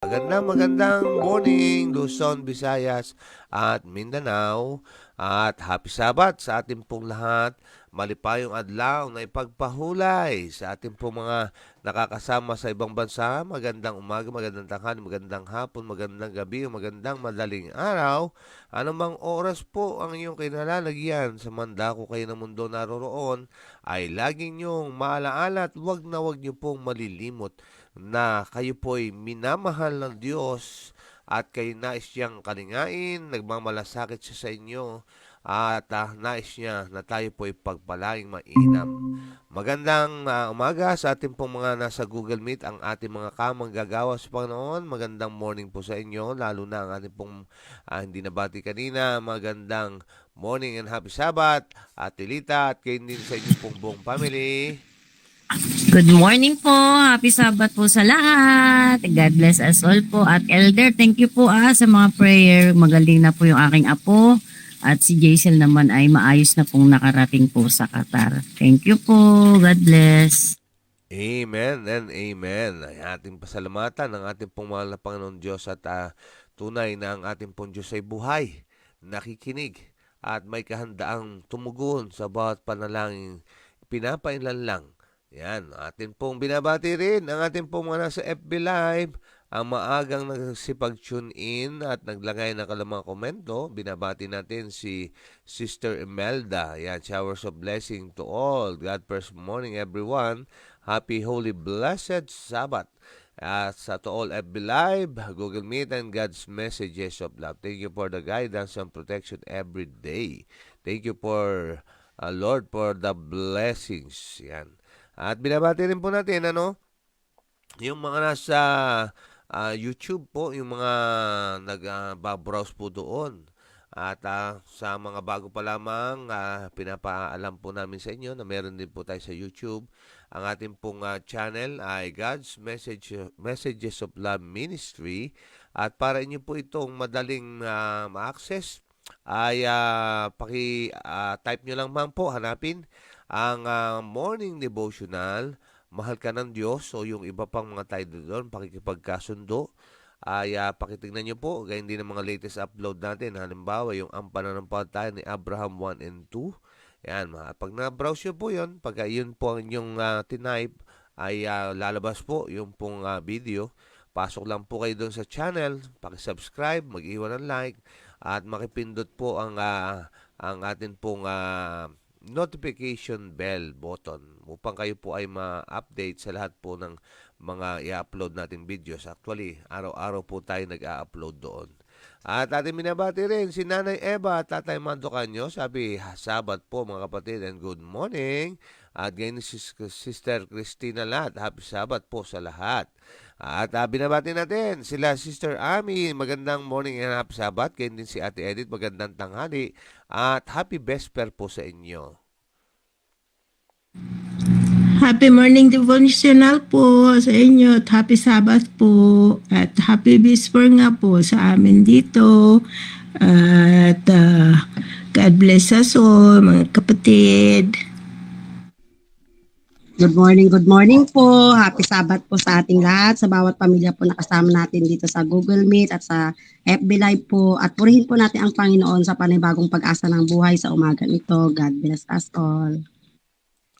Magandang morning, Luzon, Visayas at Mindanao. At happy Sabat sa ating pong lahat. Malipayong adlaw na ipagpahulay sa ating pong mga nakakasama sa ibang bansa. Magandang umaga, magandang tanghali, magandang hapon, magandang gabi, magandang madaling araw. Anumang oras po ang iyong kinalalagyan sa mandako kayo ng mundo naroroon, ay laging niyong maalaala at wag niyo pong malilimot na kayo po'y minamahal ng Diyos at kayo nais siyang kalingain, nagmamalasakit siya sa inyo at nais niya na tayo po'y pagpalaing mainam. Magandang umaga sa ating pong mga nasa Google Meet, ang ating mga kamanggagawa sa Panginoon. Magandang morning po sa inyo, lalo na ang ating pong hindi nabati kanina. Magandang morning and happy Sabbath at Tilita at kayo din sa inyong pong buong family. Good morning po. Happy Sabbath po sa lahat. God bless us all po. At Elder, thank you po sa mga prayer. Magaling na po yung aking apo. At si Jaisel naman ay maayos na pong nakarating po sa Qatar. Thank you po. God bless. Amen and amen. Ay ating pasalamatan ng ating pong mahal na Panginoon Diyos at tunay na ang ating pong Diyos ay buhay, nakikinig, at may kahandaang tumugon sa bawat panalangin pinapailan lang. Yan, atin pong binabati rin ang ating pong mga nasa FB Live, ang maagang nagsipag-tune in at naglagay ng kalamang komento. Binabati natin si Sister Imelda. Yan, showers of blessing to all. God first morning everyone. Happy, holy, blessed Sabbath. Sa to all FB Live, Google Meet, and God's messages of love. Thank you for the guidance and protection every day. Thank you for, Lord, for the blessings. Yan. At binabati rin po natin, yung mga nasa YouTube po, yung mga nag-browse po doon. At sa mga bago pa lamang, pinapaalam po namin sa inyo na meron din po tayo sa YouTube. Ang ating pong channel ay God's Messages of Love Ministry. At para inyo po itong madaling ma-access, ay paki-type nyo lang man po, hanapin ang morning devotional, mahal ka ng Diyos, o yung iba pang mga title doon, pakikipagkasundo, ay pakitignan nyo po, ganyan din ang mga latest upload natin. Halimbawa, yung ang pananampalataya ni Abraham 1 and 2. Yan, pag na-browse nyo po yun, pag yun po ang inyong tinype, ay lalabas po yung pong video. Pasok lang po kayo doon sa channel, pakisubscribe, mag-iwan ng like, at makipindot po ang atin pong notification bell button upang kayo po ay ma-update sa lahat po ng mga i-upload nating videos. Actually, araw-araw po tayo nag-a-upload doon. At ating binabati rin si Nanay Eva at Tatay Mando Canyo. Sabi, Sabat po mga kapatid and good morning. At ngayon si Sister Christina Lat. Happy Sabat po sa lahat. At binabati natin sila Sister Ami. Magandang morning and happy Sabat. Ngayon din si Ate Edith. Magandang tanghali. At happy Vesper po sa inyo. Happy morning devotional po sa inyo at happy Sabbath po at happy Vesper nga po sa amin dito at God bless us all mga kapatid. Good morning po. Happy Sabbath po sa ating lahat, sa bawat pamilya po nakasama natin dito sa Google Meet at sa FB Live po. At purihin po natin ang Panginoon sa panibagong pag-asa ng buhay sa umaga ito. God bless us all.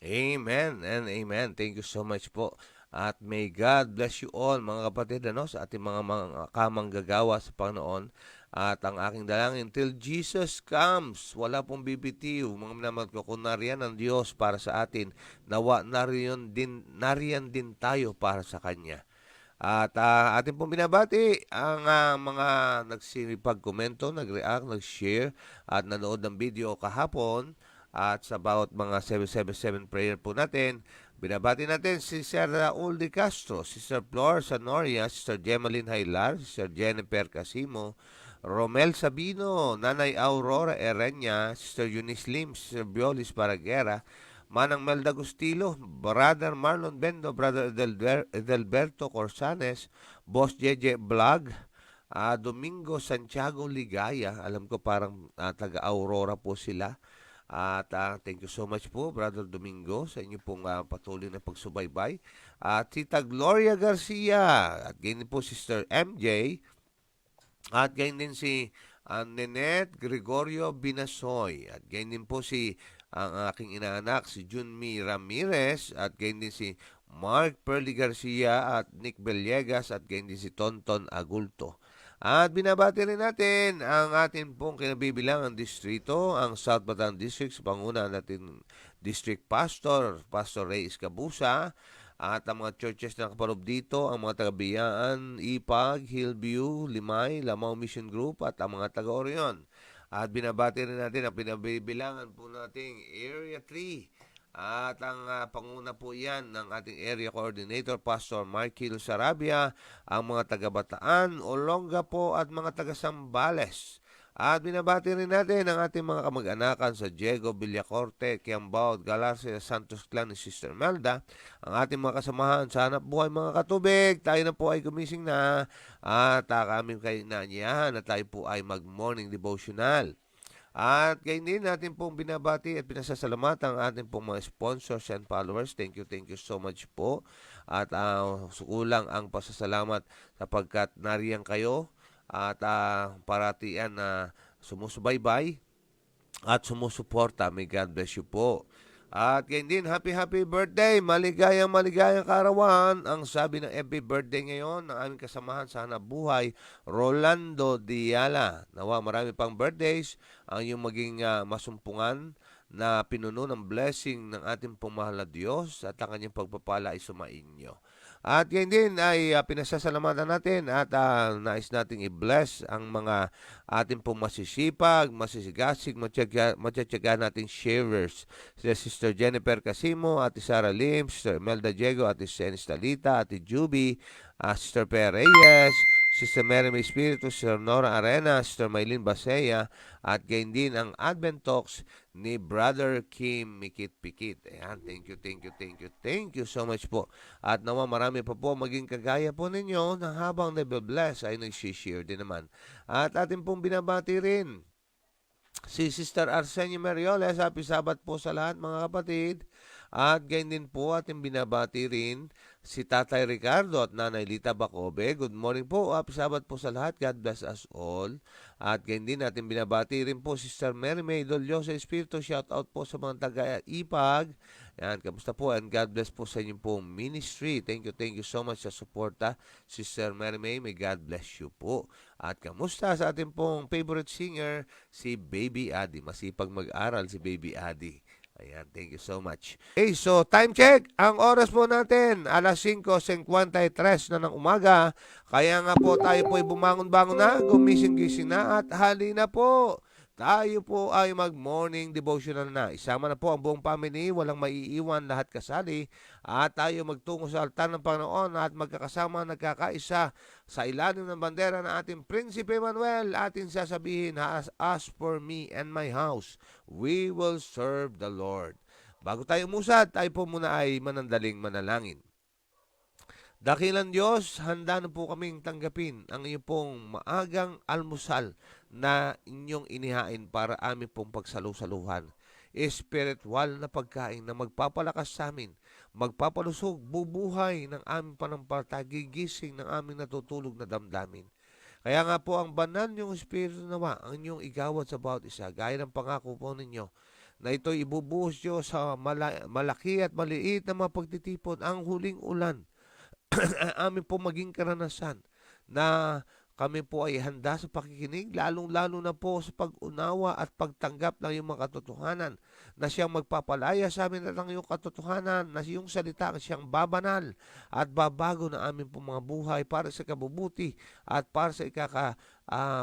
Amen and amen. Thank you so much po. At may God bless you all mga kapatid sa ating mga kamanggagawa sa Panginoon. At ang aking dalangin, till Jesus comes, wala pong bibitiw, mga minamahal ko, kung nariyan ang Diyos para sa atin, nawa nariyan din tayo para sa Kanya. At ating pong binabati ang mga nagsipag-komento, nag-react, nag-share, at nanood ng video kahapon. At sa bawat mga 777 prayer po natin, binabati natin si Sir Raul de Castro, Sister Flor Sanoria, Sister Gemaline Haylar, Sister Jennifer Casimo, Romel Sabino, Nanay Aurora Erenya, Sister Eunice Lim, Sister Biolis Paragera, Manang Melda Gustilo, Brother Marlon Bendo, Brother Edelberto Corsanes, Boss JJ Vlog, Domingo Santiago Ligaya, alam ko parang taga Aurora po sila, At thank you so much po, Brother Domingo, sa inyo pong patuloy na pagsubaybay. At Tita Gloria Garcia, at ganyan po Sister MJ, at ganyan din si Nenette Gregorio Binasoy, at ganyan din po si ang aking inaanak, si Junmi Ramirez, at ganyan din si Mark Perly Garcia at Nick Bellegas, at ganyan din si Tonton Agulto. At binabati rin natin ang ating pong kinabibilangan distrito, ang South Bataan District, sa panguna natin District Pastor, Pastor Ray Escabusa, at ang mga churches na kapalob dito, ang mga taga-Biyaan, Ipag, Hillview, Limay, Lamao Mission Group, at ang mga taga-Orion. At binabati rin natin ang pinabibilangan po nating Area 3. At ang panguna po yan ng ating area coordinator, Pastor Markil Sarabia, ang mga taga-Bataan, Olongapo at mga taga-Sambales. At binabati rin natin ang ating mga kamag-anakan sa Diego, Villacorte, Kiambao, Galarse, Santos Clan ni Sister Melda. Ang ating mga kasamahan sa hanap buhay mga katubig, tayo na po ay gumising na at kami kayo naanyahan na tayo po ay mag-morning devotional. At gayon din natin pong binabati at pinasasalamatan ang ating pong mga sponsors and followers. Thank you so much po. At sukulang ang pasasalamat sapagkat nariyan kayo at paratian na sumusubaybay at sumusuporta. May God bless you po. At gayon din, happy birthday, maligayang kaarawan. Ang sabi ng happy birthday ngayon ng aming kasamahan sa hanap buhay, Rolando Diala. Nawa marami pang birthdays ang iyong maging masumpungan na pinuno ng blessing ng ating pong mahal na Diyos at ang kanyang pagpapala ay sumainyo. At ngayon din ay pinasasalamatan natin at nais nating i-bless ang mga ating pong masisipag, masisigasig, matyaga nating sharers. Sila Sister Jennifer Casimo, Ate Sara Lim, Sister Melda Diego, Ate Senis Talita, Ate Juby, Sister Pere Reyes, Sister Mary May Espiritu, Sister Nora Arena, Sister Maylin Basea, at gayon din ang Advent Talks ni Brother Kim Mikit-Pikit. Ayan, thank you so much po. At naman marami pa po maging kagaya po ninyo na habang nabibless ay nag-share din naman. At atin pong binabati rin si Sister Arsenio Merioles. Happy Sabat po sa lahat mga kapatid. At gayon din po ating binabati rin si Tatay Ricardo at Nanay Lita Bacobe. Good morning po. Happy Sabat po sa lahat. God bless us all. At gayon din natin binabati rin po Sister Mary May Doliosa Espiritu. Shout out po sa mga taga-Ipag. Yan, kamusta po? And God bless po sa inyong pong ministry. Thank you so much sa suporta, Sister Mary May. May God bless you po. At kamusta sa ating pong favorite singer, si Baby Adi. Masipag mag-aral si Baby Adi. Ayan, thank you so much. Okay, so time check. Ang oras po natin, alas 5:53 na ng umaga. Kaya nga po tayo po ay bumangon-bangon na, gumising-gising na at hali na po. Tayo po ay mag-morning devotional na. Isama na po ang buong family, walang maiiwan, lahat kasali. At tayo magtungo sa altar ng Panginoon at magkakasama, nagkakaisa sa ilalim ng bandera ng ating Prinsipe Manuel. Atin sasabihin, as for me and my house, we will serve the Lord. Bago tayo umusad, tayo po muna ay manandaling manalangin. Dakilang Diyos, handa na po kaming tanggapin ang iyong pong maagang almusal na inyong inihain para amin pong pagsalusaluhan. Espiritual na pagkain na magpapalakas sa amin, magpapalusog, bubuhay ng aming panampalataya, gigising ng aming natutulog na damdamin. Kaya nga po ang banal niyong Espiritu nawa, ang inyong igawad sa bawat isa, gaya ng pangako po ninyo, na ito'y ibubuhos Diyos sa malaki at maliit na mga pagtitipon, ang huling ulan, amin po maging karanasan na kami po ay handa sa pakikinig, lalong-lalo na po sa pag-unawa at pagtanggap ng iyong mga katotohanan na siyang magpapalaya sa amin at ang iyong katotohanan na iyong salita siyang babanal at babago na amin po mga buhay para sa kabubuti at para sa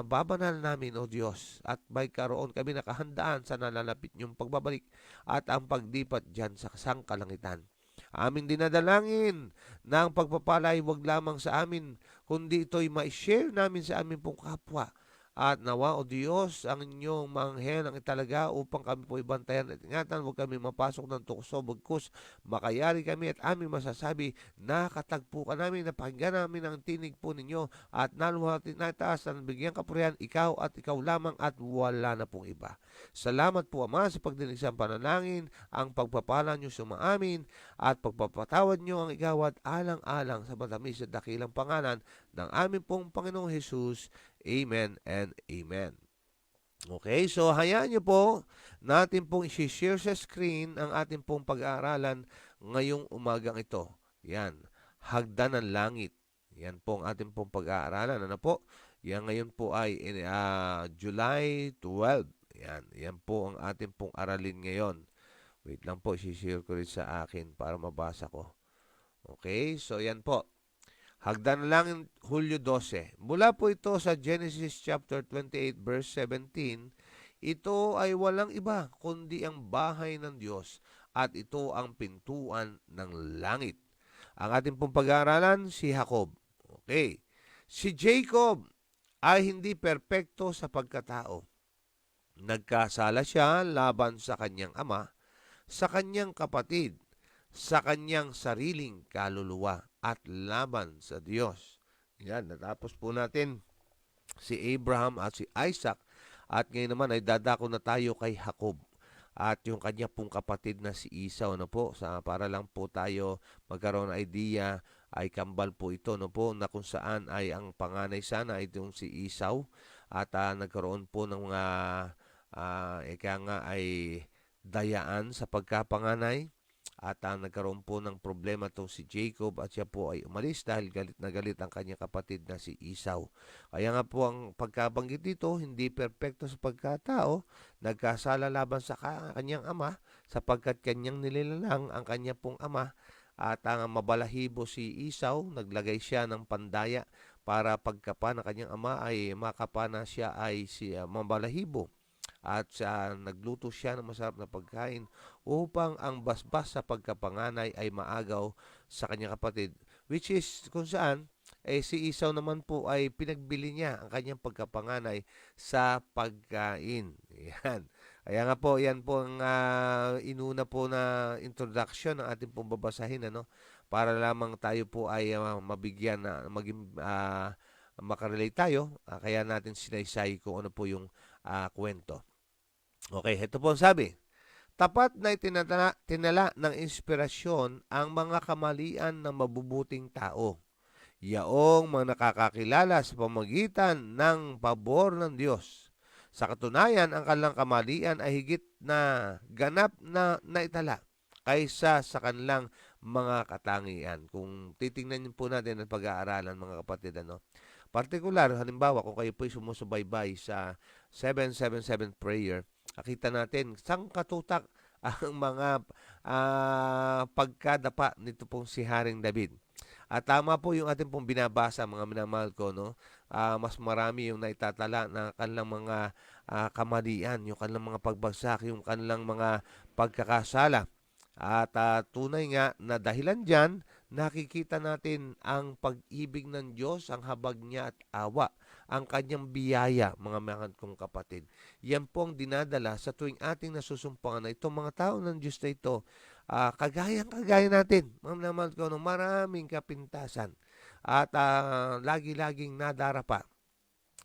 babanal namin, O Diyos. At may karoon kami nakahandaan sa nalalapit niyong pagbabalik at ang pagdipat dyan sa sangkalangitan. Aming dinadalangin na ang pagpapalay wag lamang sa amin, kundi ito'y ma-share namin sa amin pong kapwa At nawa, O Diyos, ang inyong manghel ang italaga upang kami po ibantayan at ingatan. Huwag kami mapasok ng tukso, bagkus makayari kami at aming masasabi, nakatagpo ka namin, napakinggan namin ang tinig po ninyo at naluhati na itaas ang bigyan kapurihan, ikaw at ikaw lamang at wala na pong iba. Salamat po, Ama, sa pagdinig sa panalangin, ang pagpapala nyo sumaamin at pagpapatawad nyo ang igawad alang-alang sa matamis at dakilang pangalan ng aming pong Panginoong Hesus. Amen and amen. Okay, so hayaan nyo po natin pong i-share sa screen ang ating pong pag-aaralan ngayong umagang ito. Yan, hagdan ng langit. Yan po ang ating pong pag-aaralan. Ano po? Yan ngayon po ay July 12. Yan po ang ating pong aralin ngayon. Wait lang po, i-share ko rin sa akin para mabasa ko. Okay, so yan po. Hagdan ng langit, Hulyo 12. Mula po ito sa Genesis chapter 28 verse 17, ito ay walang iba kundi ang bahay ng Diyos at ito ang pintuan ng langit. Ang ating pong pag-aaralan, si Jacob. Okay. Si Jacob ay hindi perpekto sa pagkatao. Nagkasala siya laban sa kanyang ama, sa kanyang kapatid, sa kanyang sariling kaluluwa at laban sa Diyos. Yan, natapos po natin si Abraham at si Isaac at ngayon naman ay dadako na tayo kay Jacob at yung kanya pong kapatid na si Esau, no po, para lang po tayo magkaroon ng idea, ay kambal po ito, no po, na kung saan ay ang panganay sana ay itong si Esau at nagkaroon po ng mga ika nga ay dayaan sa pagkapanganay. At nagkaroon po ng problema itong si Jacob at siya po ay umalis dahil galit na galit ang kanyang kapatid na si Esau. Kaya nga po ang pagkabanggit dito, hindi perpekto sa pagkatao, nagkasala laban sa kanyang ama sapagkat kanyang nililalang ang kanya pong ama at ang mabalahibo si Esau, naglagay siya ng pandaya para pagkapa ng kanyang ama ay makapa na siya ay si mabalahibo. At nagluto siya ng masarap na pagkain upang ang basbas sa pagkapanganay ay maagaw sa kanyang kapatid. Which is kung saan, si Esau naman po ay pinagbili niya ang kanyang pagkapanganay sa pagkain. Yan. Kaya nga po, yan po ang inuna po na introduction ng ating pong babasahin, ano? Para lamang tayo po ay mabigyan na maging makarelate tayo. Kaya natin sinaysay kung ano po yung kwento. Okay, ito po ang sabi. Tapat na tinala ng inspirasyon ang mga kamalian ng mabubuting tao. Yaong mga nakakakilala sa pamagitan ng pabor ng Diyos. Sa katunayan, ang kanilang kamalian ay higit na ganap na naitala kaysa sa kanilang mga katangian. Kung titingnan niyo po natin ang pag-aaralan, mga kapatid, ano? Partikular, halimbawa, kung kayo po'y sumusubaybay sa 777 prayer, nakita natin sang katutak ang mga pagkadapa nito pong si Haring David. At tama po yung ating pong binabasa, mga minamahal ko, no? Mas marami yung naitatala na kanilang mga kamalian, yung kanilang mga pagbagsak, yung kanilang mga pagkakasala. At tunay nga na dahilan dyan, nakikita natin ang pag-ibig ng Diyos, ang habag niya at awa, ang kanyang biyaya, mga kong kapatid. Yan po ang dinadala sa tuwing ating nasusumpangan na itong mga tao ng Diyos na ito, kagaya natin, mga naman ko, no, maraming kapintasan at lagi-laging nadarapa.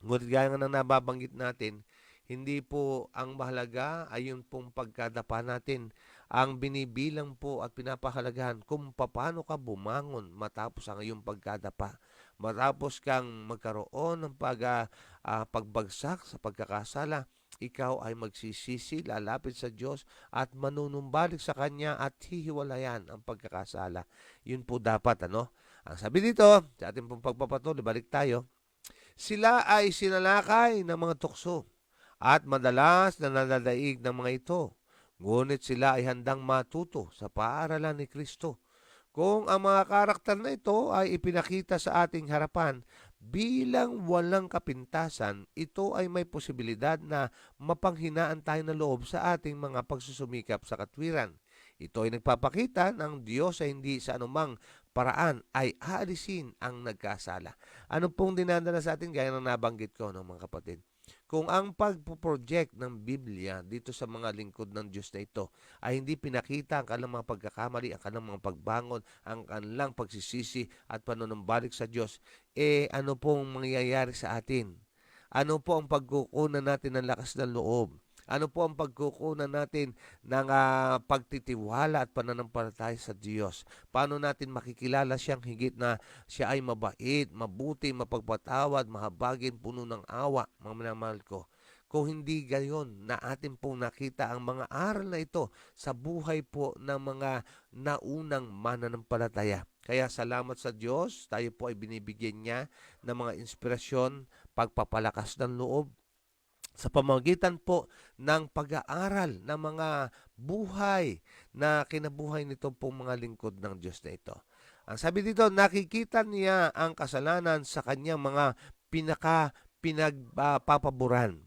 Ngunit gaya nga nang nababanggit natin, hindi po ang mahalaga ay yung pong pagkadapa natin. Ang binibilang po at pinapahalagahan kung paano ka bumangon matapos ang iyong pagkadapa. Matapos kang magkaroon ng pagbagsak sa pagkakasala, ikaw ay magsisisi, lalapit sa Diyos at manunumbalik sa Kanya at hihiwalayan ang pagkakasala. Yun po dapat, ano? Ang sabi dito, sa ating pong pagpapatuloy, balik tayo, sila ay sinalakay ng mga tukso at madalas na nanadaig ng mga ito. Ngunit sila ay handang matuto sa paaralan ni Kristo. Kung ang mga karakter na ito ay ipinakita sa ating harapan bilang walang kapintasan, ito ay may posibilidad na mapanghinaan tayo ng loob sa ating mga pagsusumikap sa katwiran. Ito ay nagpapakita ng Diyos ay hindi sa anumang paraan ay aalisin ang nagkasala. Ano pong dinadala sa atin? Gaya ng nabanggit ko, no, mga kapatid. Kung ang pagpo-project ng Biblia dito sa mga lingkod ng Diyos na ito ay hindi pinakita ang kanilang mga pagkakamali, ang kanilang mga pagbangon, ang kanilang pagsisisi at panunumbalik sa Diyos, ano pong mangyayari sa atin? Ano po ang pagkukunan natin ng lakas ng loob? Ano po ang pagkukunan natin ng pagtitiwala at pananampalataya sa Diyos? Paano natin makikilala siyang higit na siya ay mabait, mabuti, mapagpatawad, mahabagin, puno ng awa, mga minamahal ko? Kung hindi gayon na atin pong nakita ang mga aral na ito sa buhay po ng mga naunang mananampalataya. Kaya salamat sa Diyos, tayo po ay binibigyan niya ng mga inspirasyon, pagpapalakas ng loob, sa pamamagitan po ng pag-aaral ng mga buhay na kinabuhay nito pong mga lingkod ng Diyos na ito. Ang sabi dito, nakikita niya ang kasalanan sa kanyang mga pinagpapaboran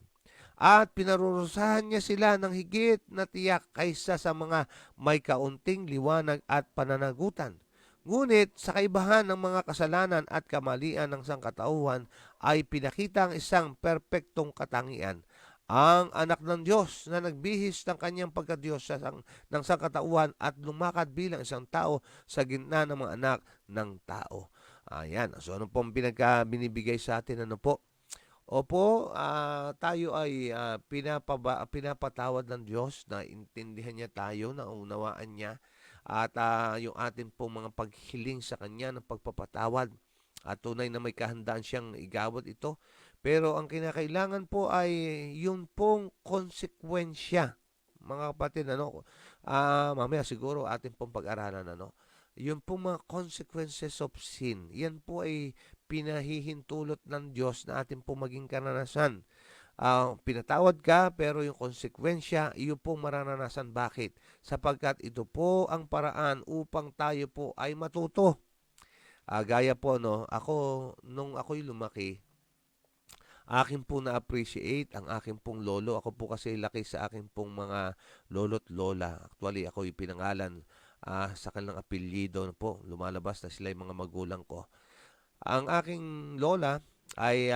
at pinarurusahan niya sila ng higit na tiyak kaysa sa mga may kaunting liwanag at pananagutan. Ngunit sa kaibahan ng mga kasalanan at kamalian ng sangkatauhan ay pinakita ang isang perpektong katangian, ang anak ng Diyos na nagbihis ng kanyang pagkadiyos ng sangkatauhan at lumakad bilang isang tao sa gitna ng mga anak ng tao. Ayan. So ano pong binibigay sa atin? Ano po? Opo, tayo ay pinapatawad ng Diyos, na intindihan niya tayo, naunawaan niya, at yung atin pong mga paghiling sa Kanya ng pagpapatawad, at tunay na may kahandaan siyang igawad ito. Pero ang kinakailangan po ay yung pong konsekwensya. Mga kapatid, mamaya siguro atin pong pag-aralan, yung pong mga consequences of sin, yan po ay pinahihintulot ng Diyos na atin po maging karanasan. Pinatawad ka, pero yung konsekwensya, iyo po mararanasan. Bakit? Sapagkat ito po ang paraan upang tayo po ay matuto. Gaya po, ako, nung ako'y lumaki, akin po na-appreciate ang aking pong lolo. Ako po kasi laki sa aking pong mga lolo't lola. Actually, ako'y pinangalan sa kanilang apelyido po. Lumalabas na sila yung mga magulang ko. Ang aking lola ay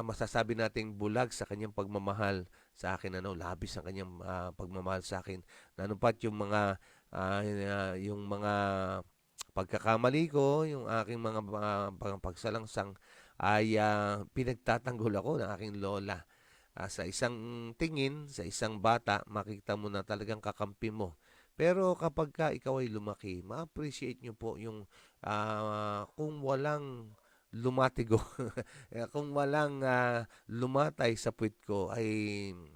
masasabi nating bulag sa kanyang pagmamahal sa akin. Labis ang kanyang pagmamahal sa akin. Nanupat yung mga pagkakamali ko, yung aking mga pagsalangsang ay pinagtatanggol ako ng aking lola. Sa isang tingin, sa isang bata, makikita mo na talagang kakampi mo. Pero kapag ikaw ay lumaki, ma-appreciate nyo po yung kung walang lumatigo, kung walang lumatay sa puwit ko, ay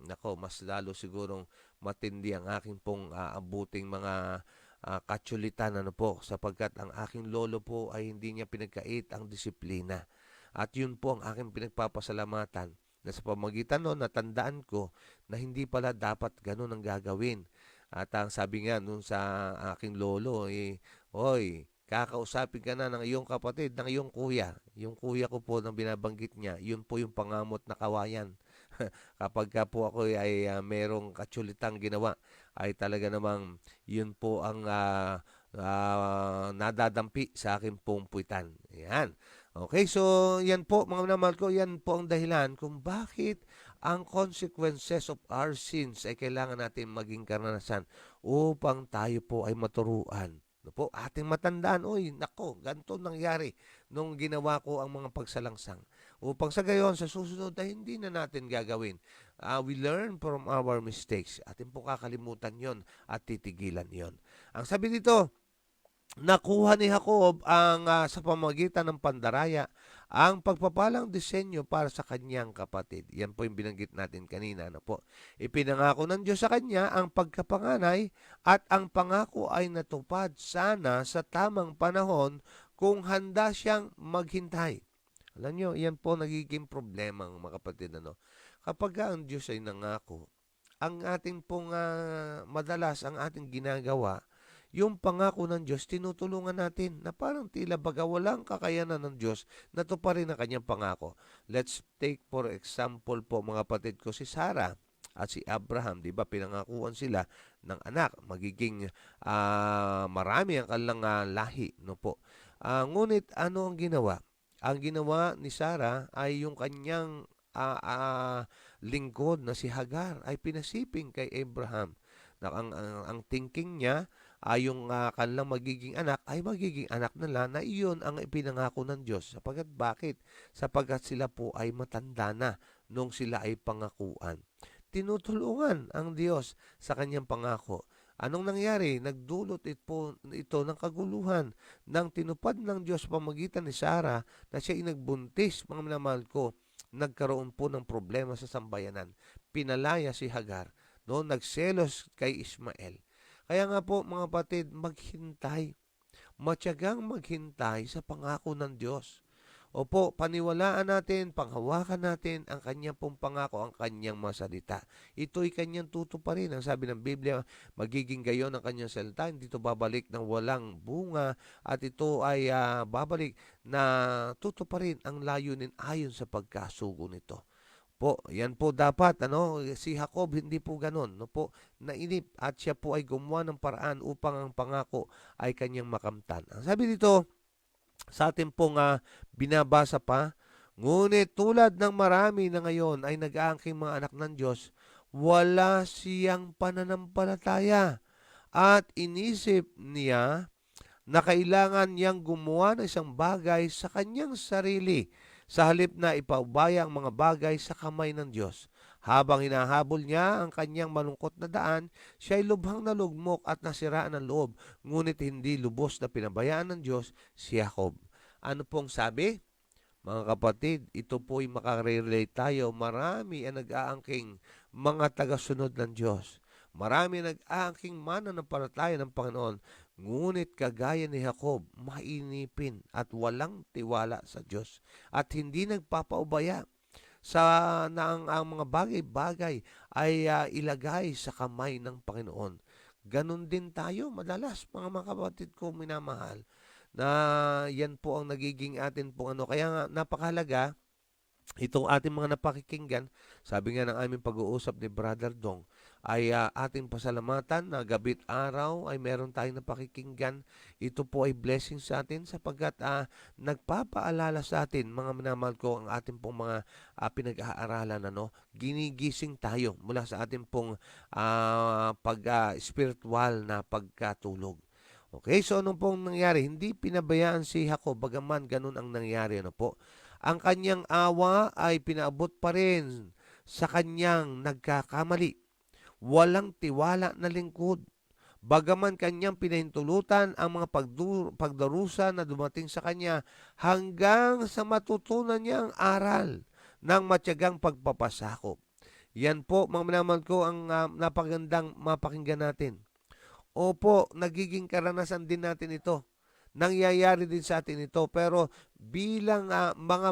nako, mas lalo sigurong matindi ang aking pong abuting mga katsulitan, sapagkat ang aking lolo po ay hindi niya pinagkait ang disiplina. At yun po ang aking pinagpapasalamatan, na sa pamagitan nun, natandaan ko na hindi pala dapat ganun ang gagawin. At ang sabi nga nun sa aking lolo, "Hoy, kakausapin ka na ng iyong kapatid, ng iyong kuya." Yung kuya ko po nang binabanggit niya, yun po yung pangamot na kawayan. Kapag po ako ay merong katsulitang ginawa, ay talaga namang yun po ang nadadampi sa aking pong puwitan. Yan. Okay, so yan po mga minamahal ko, yan po ang dahilan kung bakit ang consequences of our sins ay kailangan natin maging karanasan upang tayo po ay maturuan. Ating matandaan, nako, ganito nangyari nung ginawa ko ang mga pagsalangsang. Upang sa gayon, sa susunod ay hindi na natin gagawin. We learn from our mistakes. Atin po kakalimutan yon at titigilan yon. Ang sabi dito, nakuha ni Jacob sa pamamagitan ng pandaraya ang pagpapalang disenyo para sa kanyang kapatid. Yan po yung binanggit natin kanina. Ipinangako ng Diyos sa kanya ang pagkapanganay, at ang pangako ay natupad sana sa tamang panahon kung handa siyang maghintay. Alam nyo, yan po nagiging problema, mga kapatid. Kapag ang Diyos ay nangako, ang ating pong madalas ang ating ginagawa, yung pangako ng Diyos, tinutulungan natin na parang tila baga walang kakayanan ng Diyos na tuparin ang kanyang pangako. Let's take for example po, mga kapatid ko, si Sarah at si Abraham. Di ba pinangakuan sila ng anak, magiging marami ang kanilang lahi. Ngunit ano ang ginawa? Ang ginawa ni Sarah ay yung kanyang lingkod na si Hagar ay pinasiping kay Abraham. Na ang thinking niya ay yung kanilang magiging anak ay magiging anak nila na iyon ang ipinangako ng Diyos. Sapagkat bakit? Sapagkat sila po ay matanda na nung sila ay pangakuan. Tinutulungan ang Diyos sa kanyang pangako. Anong nangyari? Nagdulot ito ng kaguluhan nang tinupad ng Diyos pamagitan ni Sarah na siya ay nagbuntis, mga minamahal ko. Nagkaroon po ng problema sa sambayanan. Pinalaya si Hagar. No? Nagselos kay Ismael. Kaya nga po mga kapatid, maghintay. Matyagang maghintay sa pangako ng Diyos. Opo, paniwalaan natin, panghawakan natin ang kanyang pong pangako, ang kanyang mga salita. Ito'y kanyang tutuparin. Ang sabi ng Biblia, magiging gayon ang kanyang salita. Hindi ito babalik ng walang bunga at ito ay babalik na tutuparin ang layunin ayon sa pagkasugo nito. Po, yan po dapat, si Jacob hindi po ganun, no po, nainip at siya po ay gumawa ng paraan upang ang pangako ay kanyang makamtan. Ang sabi dito, sa atin pong binabasa pa, ngunit tulad ng marami na ngayon ay nag-aangking mga anak ng Diyos, wala siyang pananampalataya at inisip niya na kailangan niyang gumawa ng isang bagay sa kanyang sarili sa halip na ipaubaya ang mga bagay sa kamay ng Diyos. Habang hinahabol niya ang kanyang malungkot na daan, siya ay lubhang nalugmok at nasiraan ng loob, ngunit hindi lubos na pinabayaan ng Diyos si Jacob. Ano pong sabi? Mga kapatid, ito po'y makarelate tayo. Marami ang nag-aangking mga tagasunod ng Diyos. Marami ang nag-aangking mananampalataya ng Panginoon. Ngunit kagaya ni Jacob, mainipin at walang tiwala sa Diyos. At hindi nagpapaubaya sa na ang mga bagay-bagay ay ilagay sa kamay ng Panginoon. Ganon din tayo madalas, mga kapatid ko minamahal, na yan po ang nagiging atin pong Kaya nga napakahalaga itong ating mga napakikinggan. Sabi nga ng aming pag-uusap ni Brother Dong, ay ating pasalamatan na gabi't araw ay meron tayong napakikinggan. Ito po ay blessing sa atin sapagkat nagpapaalala sa atin, mga minamahal ko, ang ating pong mga pinag-aaralan. Ginigising tayo mula sa ating pong spiritual na pagkatulog. Okay, so anong pong nangyari? Hindi pinabayaan si Jacob, bagaman ganun ang nangyari. Ang kanyang awa ay pinaabot pa rin sa kanyang nagkakamali. Walang tiwala na lingkod. Bagaman kanyang pinahintulutan ang mga pagdarusa na dumating sa kanya hanggang sa matutunan niya ang aral ng matyagang pagpapasakop. Yan po, mga minamahal ko, ang napagandang mapakinggan natin. Opo, nagiging karanasan din natin ito. Nangyayari din sa atin ito, pero bilang mga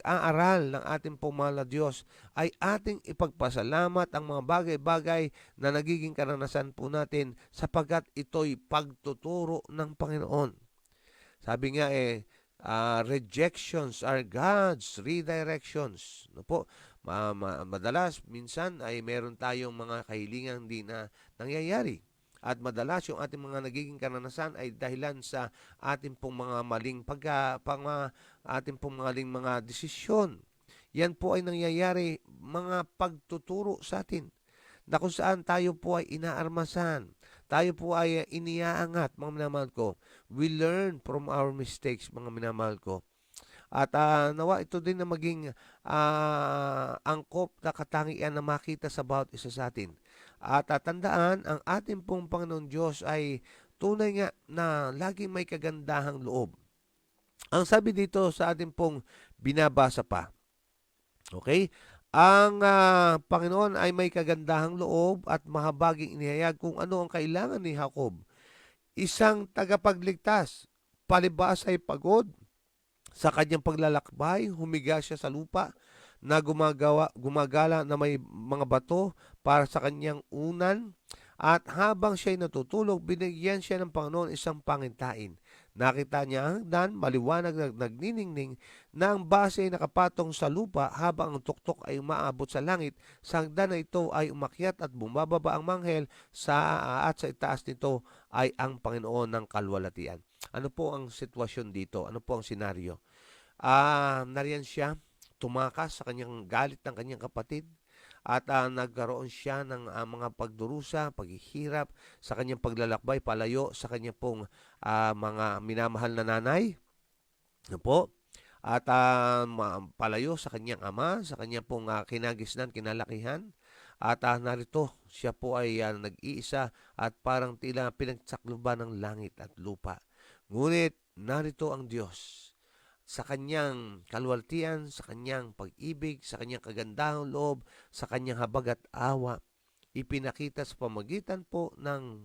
aaral ng ating mahal na Diyos ay ating ipagpasalamat ang mga bagay-bagay na nagiging karanasan po natin sapagkat ito'y pagtuturo ng Panginoon. Sabi nga rejections are God's redirections. Madalas, minsan ay meron tayong mga kahilingan hindi na nangyayari. At madalas yung ating mga nagiging karanasan ay dahilan sa ating pong mga maling ating pong mga desisyon. Yan po ay nangyayari, mga pagtuturo sa atin na kung saan tayo po ay inaarmasan. Tayo po ay iniaangat, mga minamahal ko. We learn from our mistakes, mga minamahal ko. At nawa ito din na maging angkop na katangian na makita sa bawat isa sa atin. At tandaan, ang ating pong Panginoon Diyos ay tunay nga na laging may kagandahang loob. Ang sabi dito sa ating pong binabasa pa, okay? Ang Panginoon ay may kagandahang loob at mahabaging inihayag kung ano ang kailangan ni Jacob. Isang tagapagligtas, palibas ay pagod sa kanyang paglalakbay, humiga siya sa lupa na gumagala na may mga bato para sa kanyang unan. At habang siya'y natutulog, binigyan siya ng Panginoon isang pangintain. Nakita niya ang hagdan, maliwanag na nagniningning na ang base ay nakapatong sa lupa habang ang tuktok ay umaabot sa langit. Sa hagdan na ito ay umakyat at bumababa ang manghel at sa itaas nito ay ang Panginoon ng kalwalatian. Ano po ang sitwasyon dito? Ano po ang senaryo? Nariyan siya, tumakas sa kanyang galit ng kanyang kapatid at nagkaroon siya ng mga pagdurusa, paghihirap sa kanyang paglalakbay palayo sa kanyang pong mga minamahal na nanay. Ano po? At palayo sa kanyang ama, sa kanyang pong kinagisnan, kinalakihan. At narito, siya po ay nag-iisa at parang tila pinagsakluban ng langit at lupa. Ngunit narito ang Diyos sa kanyang kalwaltian, sa kanyang pag-ibig, sa kanyang kagandahang loob, sa kanyang habag at awa, ipinakita sa pamagitan po ng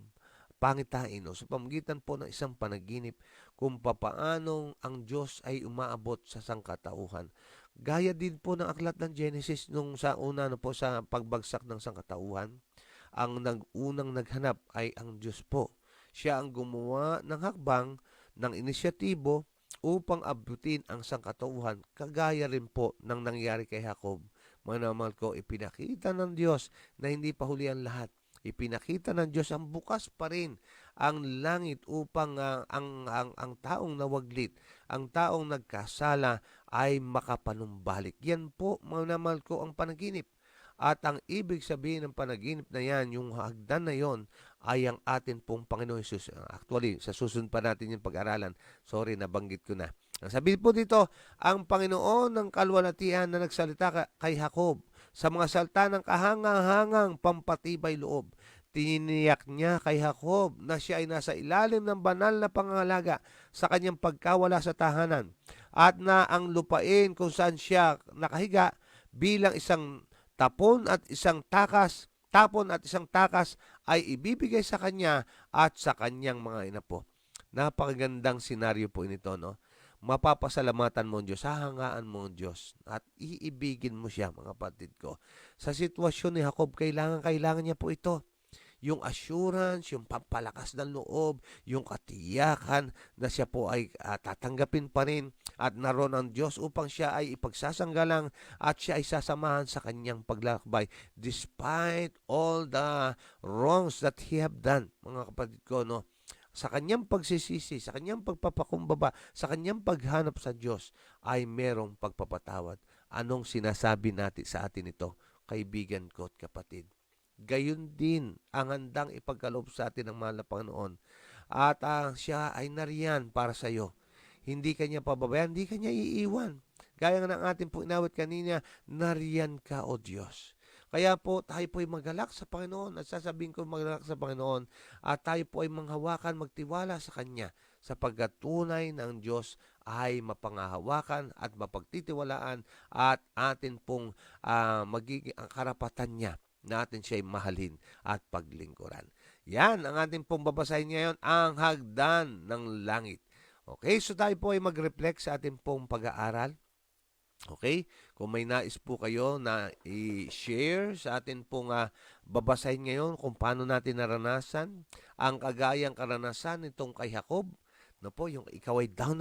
pangitain o sa pamagitan po ng isang panaginip kung papaanong ang Diyos ay umaabot sa sangkatauhan. Gaya din po ng aklat ng Genesis nung sa una po sa pagbagsak ng sangkatauhan, ang unang naghanap ay ang Diyos po. Siya ang gumawa ng hakbang, ng inisyatibo upang abutin ang sangkatauhan, kagaya rin po ng nangyari kay Jacob. Mga namal ko, ipinakita ng Diyos na hindi pa huli ang lahat. Ipinakita ng Diyos ang bukas pa rin ang langit upang ang taong nawaglit, ang taong nagkasala ay makapanumbalik. Yan po, mga namal ko, ang panaginip. At ang ibig sabihin ng panaginip na yan, yung hagdan na yon, ay ang atin pong Panginoon Jesus. Actually, sa susunod pa natin yung pag-aralan. Sorry, nabanggit ko na. Ang sabi po dito, ang Panginoon ng kalwalatian na nagsalita kay Jacob sa mga salta ng kahangang-hangang pampatibay loob. Tiniyak niya kay Jacob na siya ay nasa ilalim ng banal na pangangalaga sa kanyang pagkawala sa tahanan at na ang lupain kung saan siya nakahiga bilang isang tapon at isang takas ay ibibigay sa kanya at sa kanyang mga inapo. Napakagandang senaryo po nito, no? Mapapasalamatan mo ang Diyos, hahangaan mo ang Diyos, at iibigin mo siya, mga kapatid ko. Sa sitwasyon ni Jacob, kailangan niya po ito. Yung assurance, yung pampalakas ng loob, yung katiyakan na siya po ay tatanggapin pa rin at naroon ang Diyos upang siya ay ipagsasanggalang at siya ay sasamahan sa kanyang paglalakbay despite all the wrongs that he have done, mga kapatid ko, no? Sa kanyang pagsisisi, sa kanyang pagpapakumbaba, sa kanyang paghanap sa Diyos ay merong pagpapatawad. Anong sinasabi natin sa atin ito, kaibigan ko at kapatid? Gayon din ang handang ipagkaloob sa atin ng mahal na Panginoon. At siya ay nariyan para sa iyo. Hindi kanya pababayaan, hindi kanya iiwan. Gaya ng ating po inawit kanina, nariyan ka, O Diyos. Kaya po tayo po ay magalak sa Panginoon at sasabihin ko magalak sa Panginoon at tayo po ay manghawakan, magtiwala sa Kanya sapagkat tunay ng Diyos ay mapangahawakan at mapagtitiwalaan at atin pong magiging ang karapatan niya natin siya'y mahalin at paglingkuran. Yan ang ating pong babasahin ngayon, ang hagdan ng langit. Okay, so tayo po ay mag-reflect sa ating pong pag-aaral. Okay, kung may nais po kayo na i-share sa atin pong babasahin ngayon kung paano natin naranasan ang kagayang karanasan nitong kay Jacob, na po, yung ikaw ay down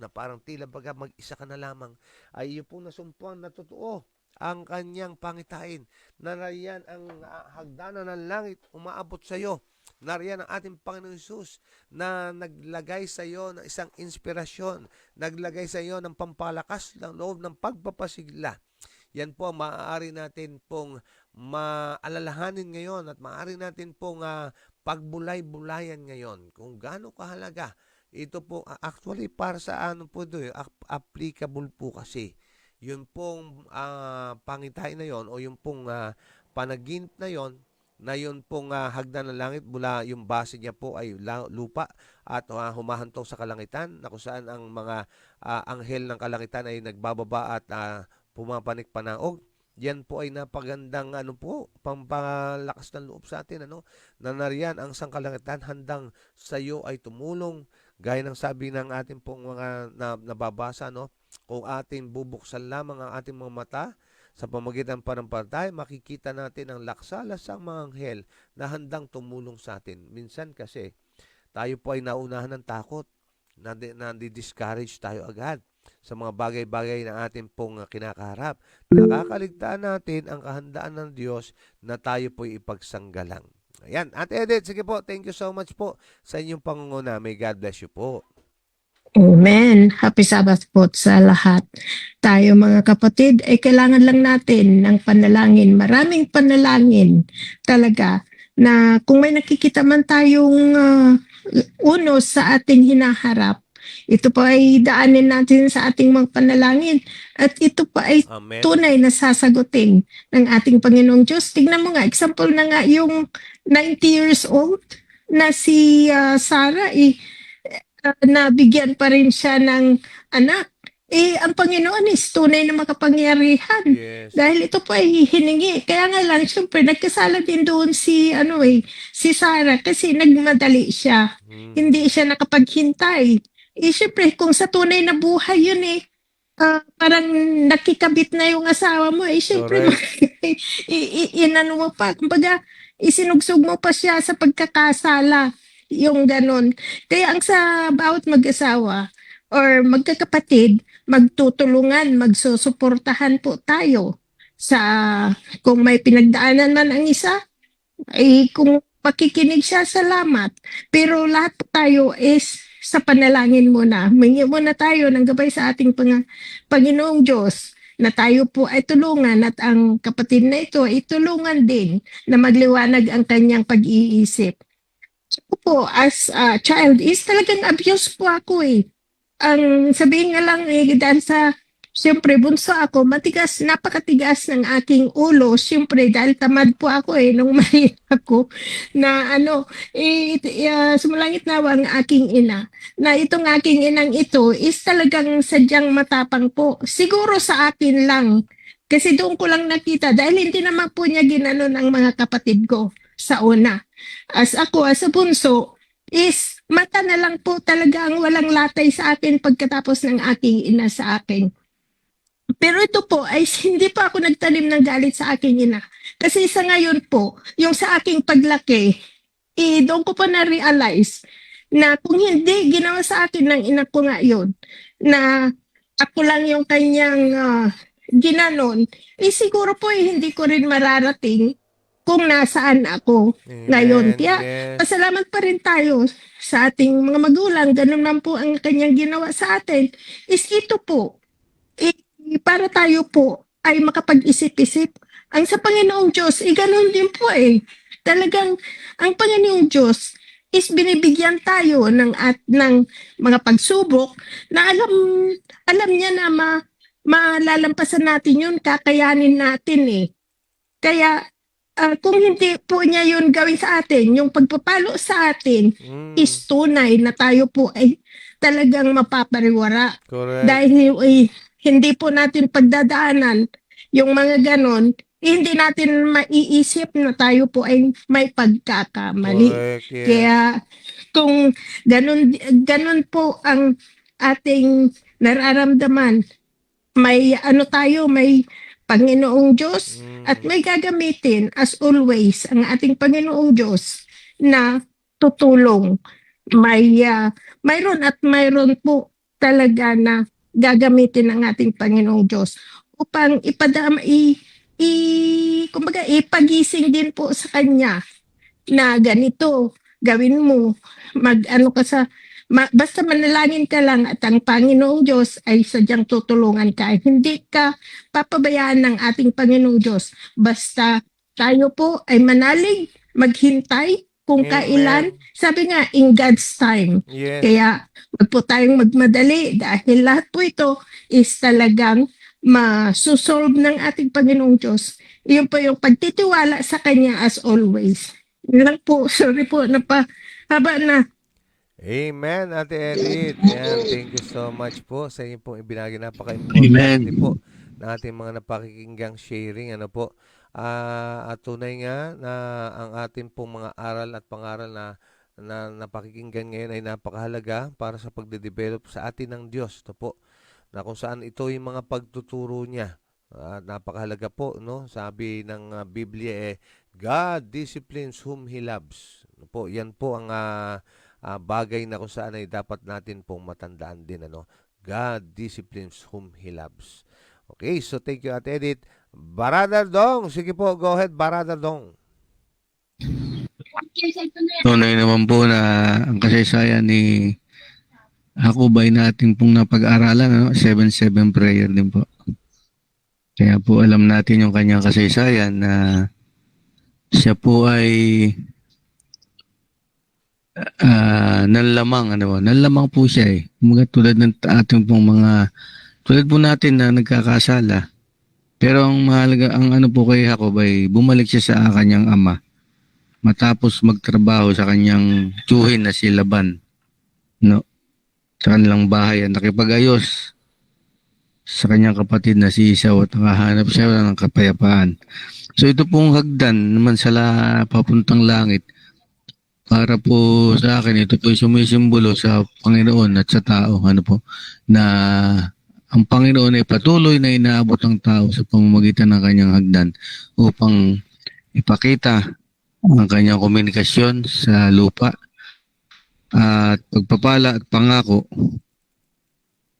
na parang tila baga mag-isa ka na lamang, ay yung pong nasumpuan na totoo ang kanyang pangitain. Nariyan ang hagdanan ng langit, umaabot sa iyo. Nariyan ang ating Panginoon Jesus na naglagay sa iyo ng isang inspirasyon, naglagay sa iyo ng pampalakas ng loob ng pagpapasigla. Yan po ang maaari natin pong maalalahanin ngayon at maaari natin pong pagbulay-bulayan ngayon kung gaano kahalaga. Ito po actually para sa ano po ito, applicable po kasi. Yun pong pangitain na yon o yung pong panaginip na yon, na yun pong hagdan ng langit mula yung base niya po ay lupa at humahantong sa kalangitan na kung saan ang mga anghel ng kalangitan ay nagbababa at pumapanik-panaog. Yan po ay napagandang pampalakas ng loob sa atin, na nariyan ang sangkalangitan handang sa iyo ay tumulong. Gaya ng sabi ng ating pong mga nababasa, kung ating bubuksan lamang ang ating mga mata sa pamagitan pananampalataya, makikita natin ang laksalasang mga anghel na handang tumulong sa atin. Minsan kasi tayo po ay naunahan ng takot, na-discourage tayo agad sa mga bagay-bagay na ating pong kinakaharap. Nakakaligtaan natin ang kahandaan ng Diyos na tayo po ipagsanggalang. Ayan, Ate Edith, sige po, thank you so much po sa inyong pangunguna. May God bless you po. Amen. Happy Sabbath po sa lahat. Tayo mga kapatid, ay kailangan lang natin ng panalangin. Maraming panalangin talaga na kung may nakikita man tayong unos sa ating hinaharap, ito po ay daanin natin sa ating mga panalangin at ito pa ay Amen. tunay na sasagutin ng ating Panginoong Diyos. Tignan mo nga, example na nga yung 90 years old na si Sarah, nabigyan pa rin siya ng anak. Ang Panginoon is tunay na makapangyarihan. Yes. Dahil ito po ay hiningi. Kaya nga lang, syempre, nagkasala din doon si Sarah kasi nagmadali siya. Hindi siya nakapaghintay. Syempre, kung sa tunay na buhay yun parang nakikabit na yung asawa mo. Syempre, inano mo pa. Kumbaga, isinugsog mo pa siya sa pagkakasala. Yung ganon. Kaya ang sa bawat mag-asawa or magkakapatid, magtutulungan, magsusuportahan po tayo sa kung may pinagdaanan man ang isa, kung pakikinig siya, salamat. Pero lahat po tayo is sa panalangin muna. Humingi muna tayo ng gabay sa ating Panginoong Diyos na tayo po ay tulungan at ang kapatid na ito ay tulungan din na magliwanag ang kanyang pag-iisip. Ako po, as a child, is talagang abuse po ako Ang sabihin nga lang dahil sa, siyempre, bunso ako, napakatigas ng aking ulo. Siyempre, dahil tamad po ako nung mali ako, na sumulangit nawa ang aking ina. Na itong aking inang ito is talagang sadyang matapang po. Siguro sa akin lang. Kasi doon ko lang nakita, dahil hindi naman po niya ginanon ang mga kapatid ko sa una. As a bunso, is mata na lang po talaga ang walang latay sa akin pagkatapos ng aking ina sa akin. Pero ito po ay hindi pa ako nagtanim ng galit sa aking ina. Kasi sa ngayon po, yung sa aking paglaki, doon ko pa na-realize na kung hindi ginawa sa akin ng ina ko nga yun, na ako lang yung kanyang ginanon, siguro po hindi ko rin mararating kung nasaan ako ngayon. Kaya pasalamat pa rin tayo sa ating mga magulang. Ganun lang po ang kanyang ginawa sa atin. Is ito po, para tayo po ay makapag-isip-isip. Ang sa Panginoong Diyos, ganun din po Talagang ang Panginoong Diyos is binibigyan tayo ng mga pagsubok na alam niya na malalampasan natin yun, kakayanin natin Kaya kung hindi po niya yun gawin sa atin, yung pagpapalo sa atin is tunay na tayo po ay talagang mapapariwara. Correct. Dahil hindi po natin pagdadaanan yung mga ganon, hindi natin maiisip na tayo po ay may pagkakamali. Correct, yes. Kaya kung ganon po ang ating nararamdaman, may may Panginoong Diyos at may gagamitin as always ang ating Panginoong Diyos na tutulong. Mayroon po talaga na gagamitin ng ating Panginoong Diyos upang kumbaga ipagising din po sa Kanya na ganito, gawin mo, basta manalangin ka lang at ang Panginoong Diyos ay sadyang tutulungan ka. Hindi ka papabayaan ng ating Panginoong Diyos. Basta tayo po ay manalig, maghintay kung Amen. kailan. Sabi nga, in God's time. Yes. Kaya wag po tayong magmadali dahil lahat po ito is talagang masusolve ng ating Panginoong Diyos. Iyon po yung pagtitiwala sa Kanya as always. Yun lang po. Sorry po, napahaba na. Amen, Ate Edith. Yan, thank you so much po sa inyong pong ibinagi. Napaka-importante po na ating mga napakikinggang sharing. At tunay nga na ang ating pong mga aral at pangaral na napakikinggan ngayon ay napakahalaga para sa pagde-develop sa atin ng Diyos. Ito po, na kung saan ito yung mga pagtuturo niya. Napakahalaga po, no? Sabi ng Biblia God disciplines whom He loves. Yan po ang bagay na kung saan ay dapat natin pong matandaan din. God disciplines whom He loves. Okay, so thank you, Ate Edith. Brother Dong, sige po, go ahead, Brother Dong. Tunay naman po na ang kasaysayan ni Hakobay natin pong napag-aralan, ano? 7-7 prayer din po. Kaya po alam natin yung kanyang kasaysayan na siya po ay nanlamang, ano ba? Nanlamang po siya eh. Mga tulad ng ating pong tulad po natin na nagkakasala. Pero ang mahalaga, ang ano po kay Jacob ay bumalik siya sa kanyang ama matapos magtrabaho sa kanyang tiyuhin na si Laban, no? Sa kanilang bahay at nakipag-ayos sa kanyang kapatid na si Esau at nakahanap siya ng kapayapaan. So ito pong hagdan naman sa papuntang langit, para po sa akin, ito po yung sumisimbolo sa Panginoon at sa tao, ano po, na ang Panginoon ay patuloy na inaabot ang tao sa pamamagitan ng kanyang hagdan upang ipakita ang kanyang komunikasyon sa lupa at pagpapala at pangako,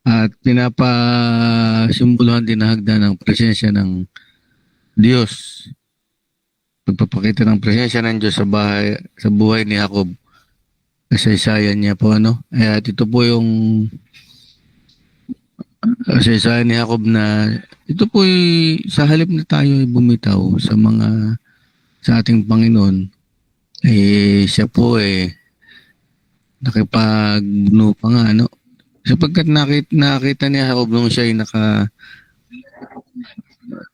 at pinapasimbolohan din na hagdan ng presensya ng Diyos. Pagpapakita ng presensya ng Diyos sa buhay ni Jacob. Kasaysayan niya po, ano? At ito po yung kasaysayan ni Jacob na ito po sa halip na tayo ay bumitaw sa ating Panginoon, siya po nakipagbuno pa nga, ano? Sapagkat nakita ni Jacob nung siya ay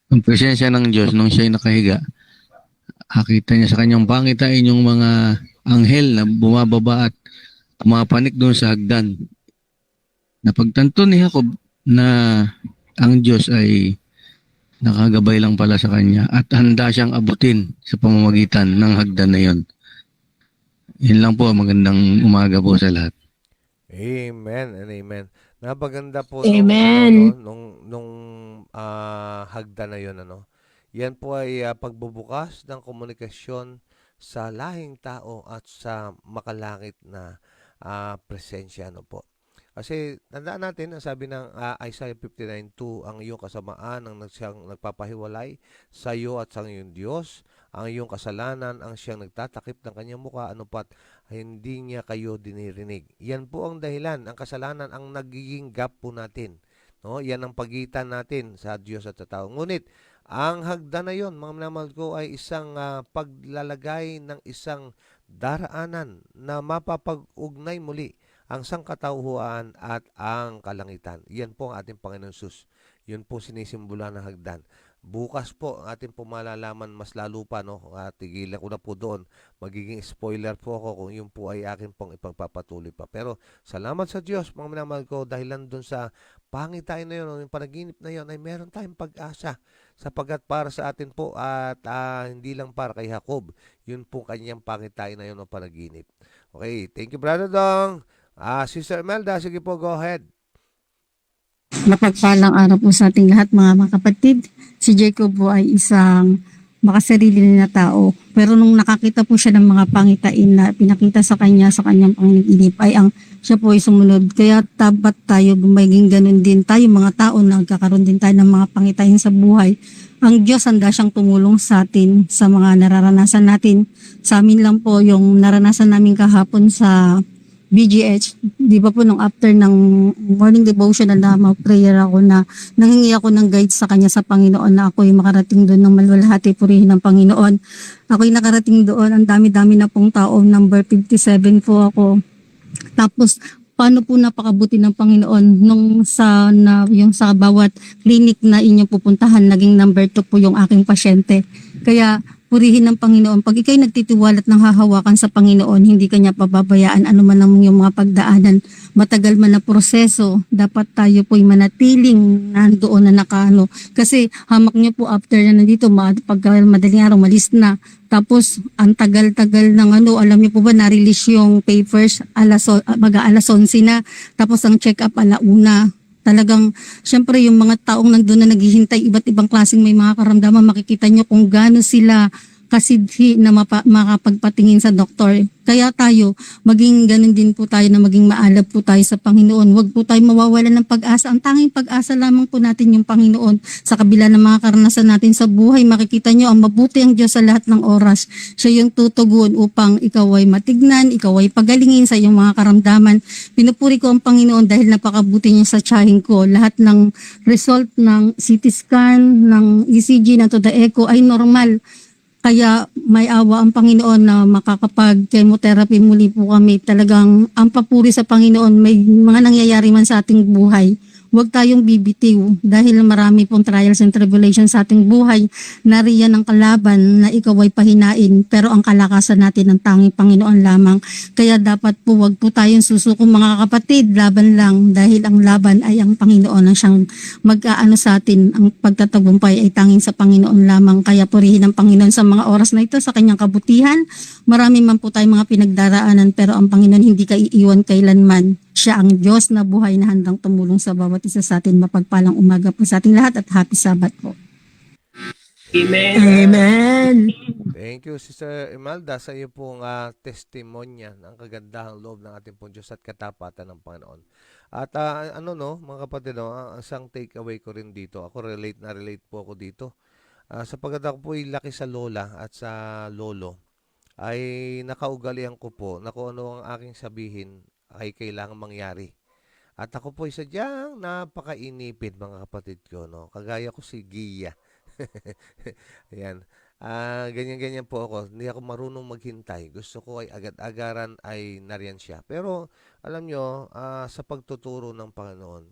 ang presensya ng Diyos nung siya ay nakahiga. Nakita niya sa kanyang pangitain yung mga anghel na bumababa at pumapanik doon sa hagdan. Napagtanto ni Jacob na ang Diyos ay nakagabay lang pala sa kanya at handa siyang abutin sa pamamagitan ng hagdan na yon. Yun lang po, magandang umaga po sa lahat. Amen and amen. Napaganda po Amen. nung hagdan na yun, ano. Yan po ay pagbubukas ng komunikasyon sa lahing tao at sa makalangit na presensya, ano po. Kasi tandaan natin, ang sabi ng Isaiah 59:2, ang iyong kasamaan ang siyang nagpapahiwalay sa iyo at sa iyong Diyos, ang iyong kasalanan ang siyang nagtatakip ng kanyang mukha, ano pat hindi niya kayo dinirinig. Yan po ang dahilan, ang kasalanan ang nagiging gap po natin. No? Yan ang pagitan natin sa Diyos at sa tao. Ngunit, ang hagdan na yon, mga minamahal ko, ay isang paglalagay ng isang daraanan na mapapag-ugnay muli ang sangkatauhan at ang kalangitan. Yan po ang ating Panginoon Sus. Yun po sinisimbula ng hagdan. Bukas po ang ating malalaman mas lalo pa, no? Tigilan ko na po doon. Magiging spoiler po ako kung yun po ay akin pong ipagpapatuloy pa. Pero salamat sa Diyos, mga minamahal ko, dahilan doon sa pangitain na yun, yung panaginip na yun, ay meron tayong pag-asa. Sapagat para sa atin po at hindi lang para kay Jacob, yun po kanyang pangitain na yun ng panaginip. Okay, thank you, Brother Dong. Sister Imelda, sige po, go ahead. Mapagpalang araw po sa ating lahat, mga kapatid. Si Jacob po ay isang makasarili na tao. Pero nung nakakita po siya ng mga pangitain na pinakita sa kanyang panginiginip, ay siya po ay sumunod. Kaya dapat tayo maging ganun din tayo, mga tao na nagkakaroon din tayo ng mga pangitain sa buhay. Ang Diyos handa siyang tumulong sa atin sa mga nararanasan natin. Sa amin lang po yung naranasan namin kahapon sa BGH, di ba po nung after ng morning devotional na mag-prayer ako na nanghingi ako ng guide sa kanya sa Panginoon na ako'y makarating doon ng malwalhati purihin ng Panginoon. Ako'y nakarating doon, ang dami-dami na pong tao, number 57 po ako. Tapos paano po napakabuti ng Panginoon yung sa bawat clinic na inyong pupuntahan, naging number 2 po yung aking pasyente. Kaya purihin ng Panginoon. Pag ikay nagtitiwalat ng hahawakan sa Panginoon, hindi kanya pababayaan ano man ang yung mga pagdaanan. Matagal man na proseso, dapat tayo po'y manatiling nandoon na nakano. Kasi hamak nyo po after na nandito, pag madaling araw, malis na. Tapos, ang tagal-tagal ng alam niyo po ba, na-release yung papers, alas 11 na. Tapos, ang check-up 1:00. Talagang, syempre, yung mga taong nandun na naghihintay, iba't ibang klaseng may mga karamdaman, makikita nyo kung gaano sila kasidhi na makapagpatingin sa doktor. Kaya tayo, maging ganun din po tayo na maging maalab po tayo sa Panginoon. Huwag po tayo mawawalan ng pag-asa. Ang tanging pag-asa lamang po natin yung Panginoon. Sa kabila ng mga karanasan natin sa buhay, makikita nyo ang mabuti ang Diyos sa lahat ng oras. Siya yung tutugon upang ikaw ay matignan, ikaw ay pagalingin sa iyong mga karamdaman. Pinupuri ko ang Panginoon dahil napakabuti niya sa tiyahin ko. Lahat ng result ng CT scan, ng ECG, na to the echo ay normal. Kaya may awa ang Panginoon na makakapag-chemotherapy muli po kami. Talagang ang papuri sa Panginoon, may mga nangyayari man sa ating buhay. Huwag tayong bibitiw dahil marami pong trials and tribulations sa ating buhay. Nariyan ang kalaban na ikaw ay pahinain, pero ang kalakasan natin ang tanging Panginoon lamang. Kaya dapat po huwag po tayong susuko mga kapatid, laban lang dahil ang laban ay ang Panginoon ang siyang mag-aano sa atin. Ang pagtatagumpay ay tanging sa Panginoon lamang. Kaya purihin ang Panginoon sa mga oras na ito sa kanyang kabutihan. Marami man po tayong mga pinagdaraanan, pero ang Panginoon hindi ka iiwan kailanman. Siya ang Diyos na buhay na handang tumulong sa bawat isa sa atin. Mapagpalang umaga po sa ating lahat at happy Sabbath po. Amen. Thank you, Sister Imelda, sa iyo pong testimonya ng kagandahang loob ng ating pong Diyos at katapatan ng Panginoon. At mga kapatid, ang isang takeaway ko rin dito, ako relate po ako dito. Sapagkat ako po laki sa lola at sa lolo, ay nakaugalian ko po na kung ano ang aking sabihin ay kailangang mangyari. At ako po sadyang napakainipid, mga kapatid ko, no? Kagaya ko si Gia. Ayan. Ganyan-ganyan po ako. Hindi ako marunong maghintay. Gusto ko ay agad-agaran ay nariyan siya. Pero alam nyo, sa pagtuturo ng Panginoon,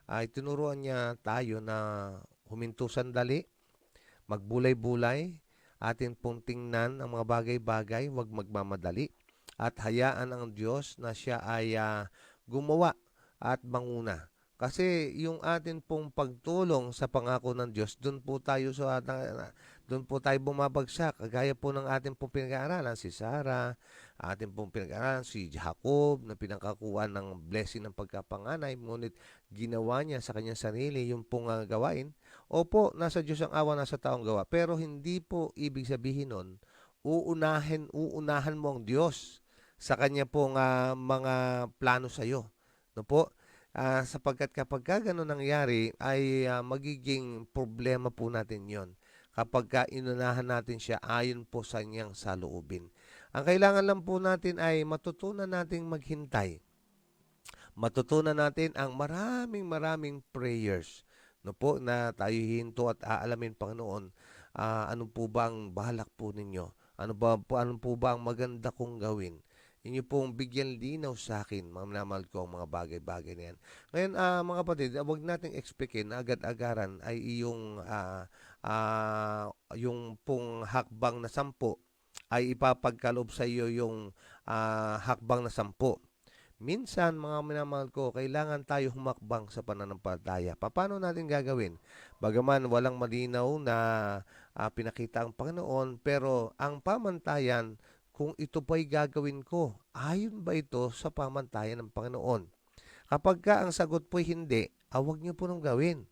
ay tinuruan niya tayo na huminto sandali, magbulay-bulay, atin pong tingnan ang mga bagay-bagay, huwag magmamadali, at hayaan ang Diyos na siya ay gumawa at manguna. Kasi yung atin pong pagtulong sa pangako ng Diyos, doon po tayo bumabagsak. Kagaya po ng ating pong pinag-aaralan, si Sarah, ating pong pinag-aaralan, si Jacob, na pinangkakuan ng blessing ng pagkapanganay, ngunit ginawa niya sa kanyang sarili yung pong gawain. Opo, nasa Diyos ang awa, nasa taong gawa. Pero hindi po ibig sabihin nun, uunahan mo ang Diyos sa kanya pong mga plano sa iyo. No po? Sapagkat kapag gano'n nangyari, ay magiging problema po natin yon kapag inunahan natin siya ayon po sa niyang saloobin. Ang kailangan lang po natin ay matutunan nating maghintay. Matutunan natin ang maraming prayers, no po, na tayo hinto at aalamin, Panginoon, ano po ba ang balak po ninyo? Ano po ba ang maganda kong gawin? Inyo pong bigyan linaw sa akin, mga minamahal ko, ang mga bagay-bagay na yan. Ngayon, mga kapatid, huwag nating expectin na agad-agaran ay yung pong hakbang na 10 ay ipapagkaloob sa iyo yung hakbang na 10. Minsan, mga minamahal ko, kailangan tayo humakbang sa pananampalataya. Paano natin gagawin? Bagaman walang malinaw na pinakita ang Panginoon, pero ang pamantayan, kung ito pa'y gagawin ko, ayon ba ito sa pamantayan ng Panginoon? Kapag ang sagot po'y hindi, huwag niyo po nang gawin.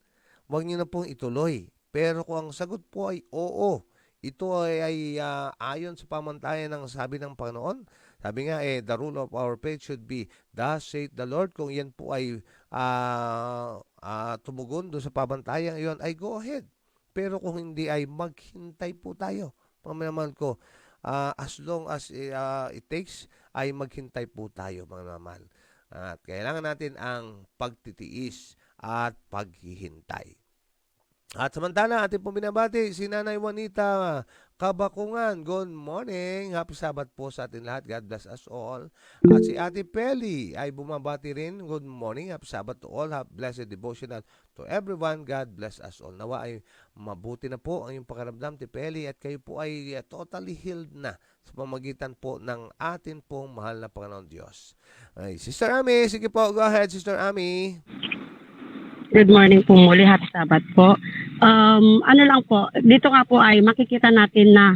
Huwag niyo na pong ituloy. Pero kung ang sagot po ay oo, ito ay ayon sa pamantayan ng sabi ng Panginoon. Sabi nga, the rule of our faith should be, thus saith the Lord. Kung yan po ay tumugon doon sa pamantayan iyon, ay go ahead. Pero kung hindi, ay maghintay po tayo. Pamanaman ko, as long as it takes, ay maghintay po tayo, mga naman. At kailangan natin ang pagtitiis at paghihintay. At samantala, ating pong binabati si Nanay Juanita Kabakungan. Good morning. Happy Sabbath po sa atin lahat. God bless us all. At si Ate Peli ay bumabati rin. Good morning. Happy Sabbath to all. Have blessed devotional to everyone. God bless us all. Nawa ay mabuti na po ang iyong pakiramdam, Ate Peli, at kayo po ay totally healed na sa pamagitan po ng atin pong mahal na Panginoon Diyos. Ay, Sister Ami, sige po. Go ahead, Sister Ami. Good morning po muli, happy Sabbath po. Ano lang po, dito nga po ay makikita natin na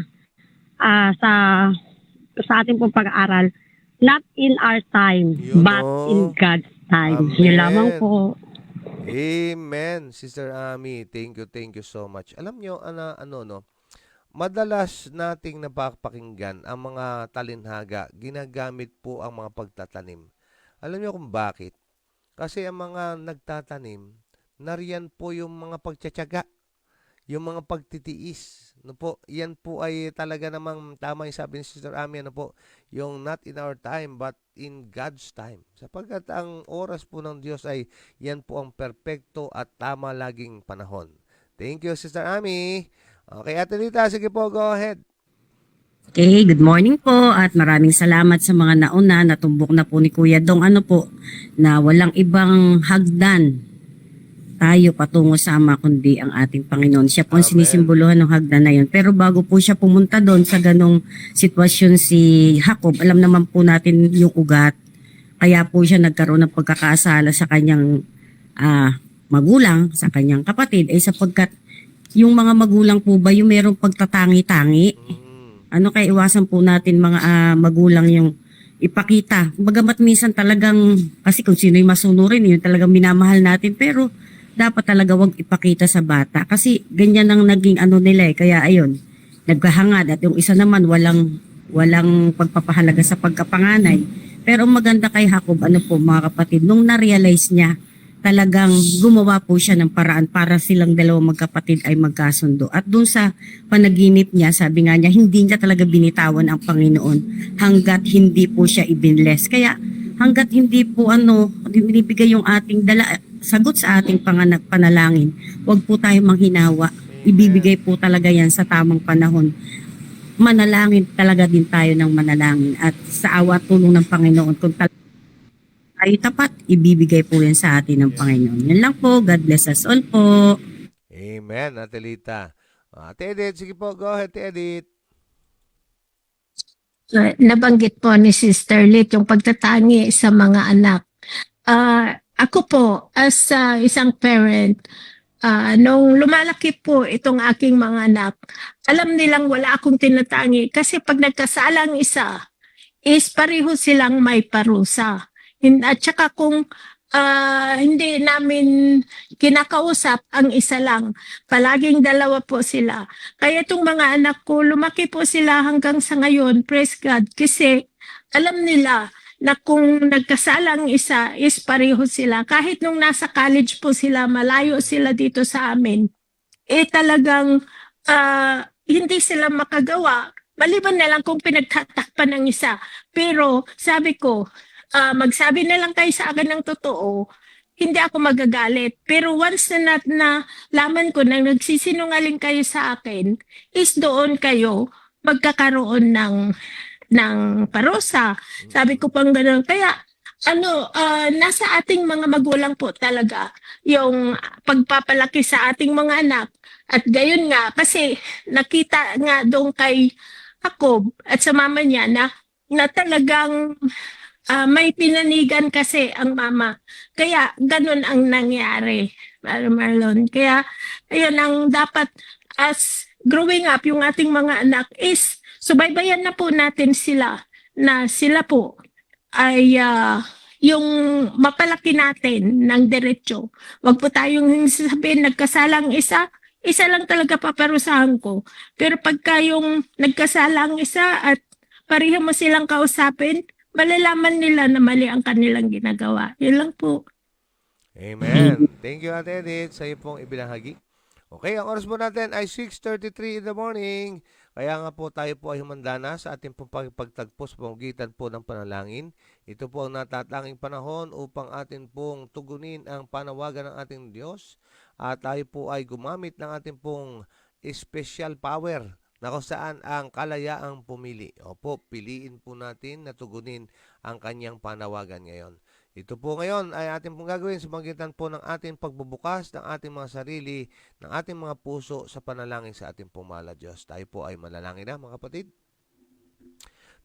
sa ating pong pag-aaral, not in our time, but in God's time. Yun lamang po. Amen, Sister Ami. Thank you so much. Alam nyo, madalas nating napapakinggan ang mga talinhaga, ginagamit po ang mga pagtatanim. Alam niyo kung bakit? Kasi ang mga nagtatanim, nariyan po yung mga pagtsatsaga, yung mga pagtitiis. No po, yan po ay talaga namang tama yung sabi ni Sister Ami, ano po, yung not in our time but in God's time. Sapagkat ang oras po ng Diyos ay yan po ang perpekto at tama laging panahon. Thank you, Sister Ami. Okay, Ate Rita, sige po, go ahead. Okay, good morning po at maraming salamat sa mga nauna. Natumbok na po ni Kuya Dong ano po, na walang ibang hagdan tayo patungo sa Ama kundi ang ating Panginoon. Siya po ang Amen. sinisimbolohan ng hagdan na yun. Pero bago po siya pumunta doon sa ganong sitwasyon si Jacob, alam naman po natin yung ugat. Kaya po siya nagkaroon ng pagkakaasala sa kanyang magulang, sa kanyang kapatid, ay sapagkat yung mga magulang po ba yung merong pagtatangi-tangi? Ano kaya iwasan po natin mga magulang yung ipakita. Bagamat minsan talagang, kasi kung sino yung masunurin, yun talagang minamahal natin. Pero dapat talaga wag ipakita sa bata. Kasi ganyan ang naging ano nila eh. Kaya ayun, nagkahangad. At yung isa naman, walang pagpapahalaga sa pagkapanganay. Pero ang maganda kay Jacob, ano po mga kapatid, nung na-realize niya, talagang gumawa po siya ng paraan para silang dalawang magkapatid ay magkasundo. At dun sa panaginip niya, sabi nga niya, hindi niya talaga binitawan ang Panginoon hanggat hindi po siya ibinless. Kaya hanggat hindi po binibigay yung ating sagot sa ating panalangin, huwag po tayo manghinawa. Ibibigay po talaga yan sa tamang panahon. Manalangin talaga din tayo ng manalangin. At sa awa at tulong ng Panginoon, kung tayo tapat, ibibigay po yan sa atin ng Panginoon. Yan lang po. God bless us all po. Amen, Ate Lita. Ate Edith, sige po, go ahead, Ate Edith. Nabanggit po ni Sister Lit yung pagtatangi sa mga anak. Ako po, as isang parent, nung lumalaki po itong aking mga anak, alam nilang wala akong tinatangi kasi pag nagkasalang isa, is pareho silang may parusa. At saka kung hindi namin kinakausap ang isa lang, palaging dalawa po sila. Kaya itong mga anak ko, lumaki po sila hanggang sa ngayon, praise God, kasi alam nila na kung nagkasalang isa is pareho sila. Kahit nung nasa college po sila, malayo sila dito sa amin, talagang hindi sila makagawa. Maliban na lang kung pinagtatakpan ng isa. Pero sabi ko, magsabi na lang kayo sa akin ng totoo, hindi ako magagalit. Pero once na laman ko na nagsisinungaling kayo sa akin, is doon kayo magkakaroon ng parusa. Sabi ko pang gano'n. Kaya nasa ating mga magulang po talaga yung pagpapalaki sa ating mga anak. At gayon nga, kasi nakita nga doon kay Jacob at sa mama niya na talagang may pinanigan kasi ang mama. Kaya ganun ang nangyari, Marlon. Kaya ayun ang dapat as growing up yung ating mga anak is subaybayan na po natin sila na sila po ay yung mapalaki natin ng diretso. Wag po tayong sabihin nagkasalang isa lang talaga paparusahan ko. Pero pagka yung nagkasalang isa at pareho mo silang kausapin, malalaman nila na mali ang kanilang ginagawa. Yun lang po. Amen. Thank you, Ate Edith, sa iyo pong ibinahagi. Okay, ang oras po natin ay 6:33 in the morning. Kaya nga po tayo po ay humanda na sa ating pagtagpo sa pamamagitan po ng panalangin. Ito po ang natatanging panahon upang atin pong tugunin ang panawagan ng ating Diyos. At tayo po ay gumamit ng ating pong special power na kung saan ang kalayaang pumili. Opo, piliin po natin na tugunin ang kanyang panawagan ngayon. Ito po ngayon ay ating pong gagawin sa magitan po ng ating pagbubukas ng ating mga sarili, ng ating mga puso sa panalangin sa ating pumala Diyos. Tayo po ay manalangin na mga kapatid.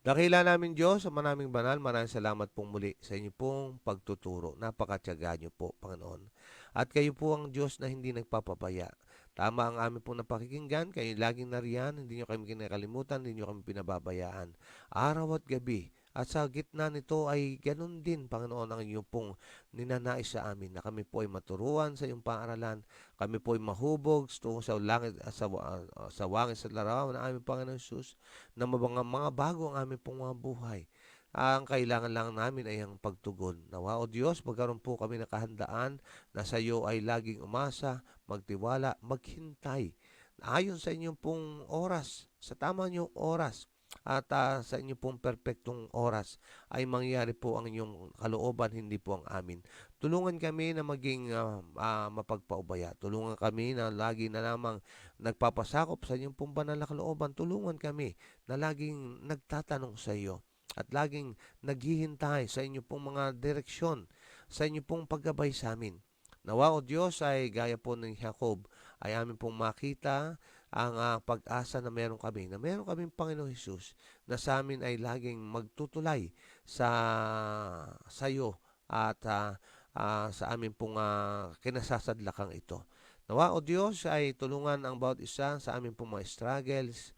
Dakila namin Diyos, sa manaming banal, maraming salamat pong muli sa inyo pong pagtuturo. Napakatyaga niyo po, Panginoon. At kayo po ang Diyos na hindi nagpapabaya. Tama ang amin pong napakikinggan, kayo laging nariyan, hindi nyo kami kinakalimutan, hindi nyo kami pinababayaan. Araw at gabi, At sa gitna nito ay ganun din, Panginoon, ang iyong pong ninanais sa amin na kami po ay maturuan sa iyong paaralan, kami po ay mahubog tungo sa langit sa wangit sa larawan ng aming Panginoon Jesus, na mga bago ang aming pong mga buhay. Ang kailangan lang namin ay ang pagtugon. Nawa o Diyos, magkaroon po kami ng kahandaan na sa iyo ay laging umasa, magtiwala, maghintay. Ayon sa inyong pong oras, sa tama niyong oras, at sa inyong pong perpektong oras ay mangyari po ang inyong kalooban, hindi po ang amin. Tulungan kami na maging mapagpaubaya. Tulungan kami na lagi na lamang nagpapasakop sa inyong pong banal na kalooban. Tulungan kami na laging nagtatanong sa iyo at laging naghihintay sa inyong pong mga direksyon, sa inyong pong paggabay sa amin. Nawa o Diyos ay gaya po ng Jacob ay amin pong makita ang pag-asa na meron kami, na meron kaming Panginoon Jesus na sa amin ay laging magtutulay sa iyo at sa amin pong kinasasadlakang ito. Nawa o Diyos ay tulungan ang bawat isa sa amin pong mga struggles,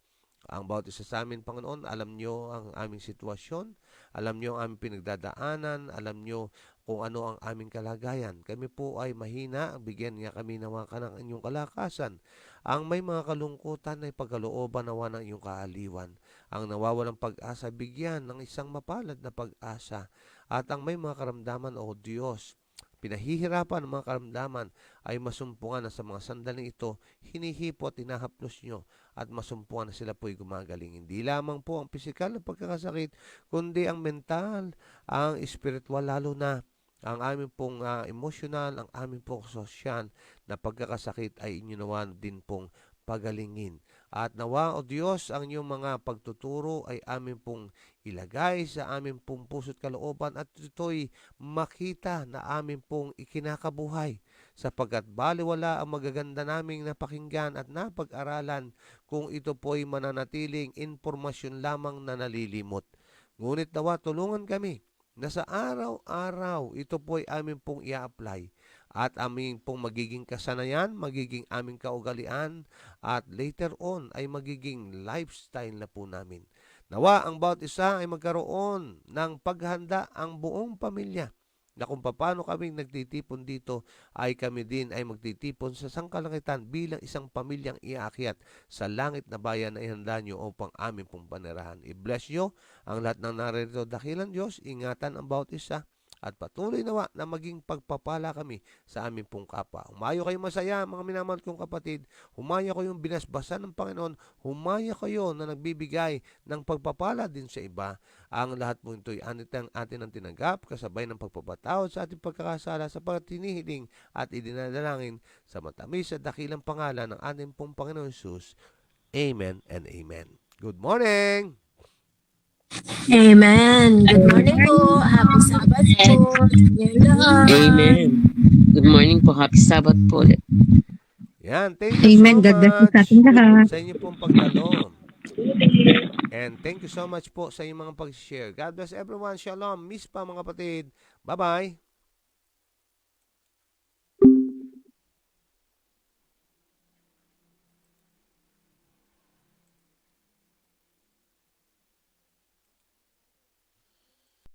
ang bawat isa sa amin, Panginoon, alam nyo ang aming sitwasyon, alam nyo ang aming pinagdadaanan, alam nyo kung ano ang aming kalagayan. Kami po ay mahina, bigyan niya kami nawa ka ng inyong kalakasan. Ang may mga kalungkutan ay pagkalooban nawa ng iyong kaaliwan. Ang nawawalang pag-asa, bigyan ng isang mapalad na pag-asa. At ang may mga karamdaman, o Diyos, pinahihirapan ng mga karamdaman ay masumpungan na sa mga sandaling ito, hinihipo at hinahaplos nyo at masumpungan na sila po'y gumagaling. Hindi lamang po ang pisikal na pagkakasakit, kundi ang mental, ang espiritual, lalo na ang aming pong emosyonal, ang aming pong sosyal na pagkakasakit ay inyo nawa din pong pagalingin. At nawa o Diyos, ang inyong mga pagtuturo ay amin pong ilagay sa amin pong puso't kalooban at ito'y makita na amin pong ikinakabuhay, sapagkat baliwala ang magaganda naming napakinggan at napag-aralan kung ito po'y mananatiling impormasyon lamang na nalilimot. Ngunit nawa tulungan kami na sa araw-araw ito po'y amin pong i-apply at aming pong magiging kasanayan, magiging aming kaugalian, at later on ay magiging lifestyle na po namin. Nawa ang bawat isa ay magkaroon ng paghanda ang buong pamilya na kung paano kami nagtitipon dito ay kami din ay magtitipon sa sangkalangitan bilang isang pamilyang iakyat sa langit na bayan na ihanda nyo upang amin pong panirahan. I-bless nyo ang lahat ng narito dakilan Diyos, ingatan ang bawat isa at patuloy nawa na maging pagpapala kami sa aming pong kapwa. Humayo kayo masaya, mga minamahal kong kapatid. Humaya kayong binasbasan ng Panginoon. Humaya kayo na nagbibigay ng pagpapala din sa iba. Ang lahat po ito'y atin ang tinanggap, kasabay ng pagpapatawad sa ating pagkakasala sa pagtinihiling at idinadalangin sa matamis at dakilang pangalan ng ating pong Panginoon Jesus. Amen and amen. Good morning! Amen. Good morning po. Happy Sabbath po. Dear Lord. Amen. Good morning po. Happy Sabbath po ulit. Yan, thank you Amen. so God bless po much sa ating lahat. sa inyo pong pagdalo. And thank you so much po sa inyong mga pag-share. God bless everyone. Shalom. Miss pa mga kapatid. Bye-bye.